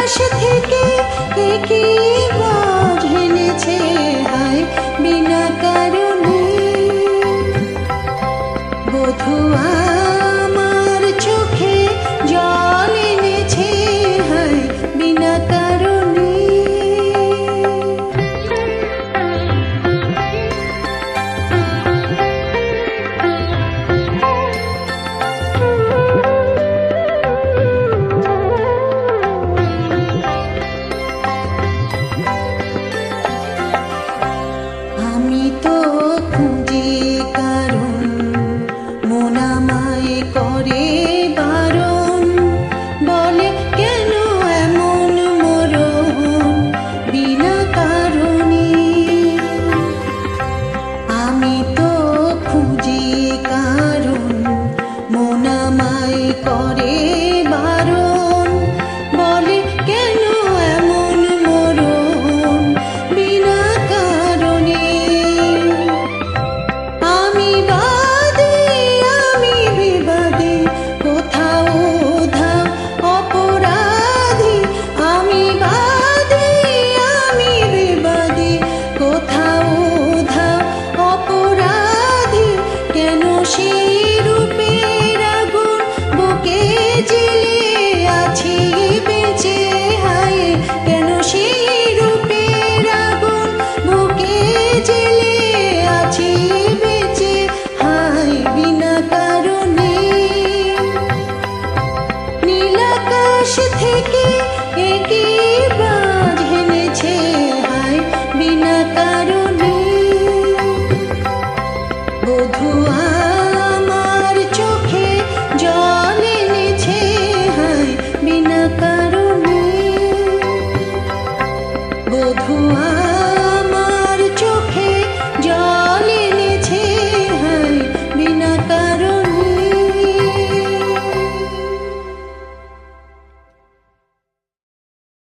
আকাশ থেকে একই বাজ হেলেছে হায় বিনা কারণে। বধূ আমার চোখে জল এনেছে হায় বিনা কারণে। আমি তো খুঁজি কারণ মন আমায় করে বারণ, বলে কেন এমন মরণ বিনা কারণে। আমি তো খুঁজি কারণ মন আমায় করে বারণ, বলে কেন এমন মরণ বিনা কারণে। আমি বাদে আমি বিবাদে কোথাও ধাও অপরাধী। আমি বাদে আমি বিবাদে কোথাও ধাও অপরাধী। কেন সেই রূপের আগুন বুকে জ্বেলে আছে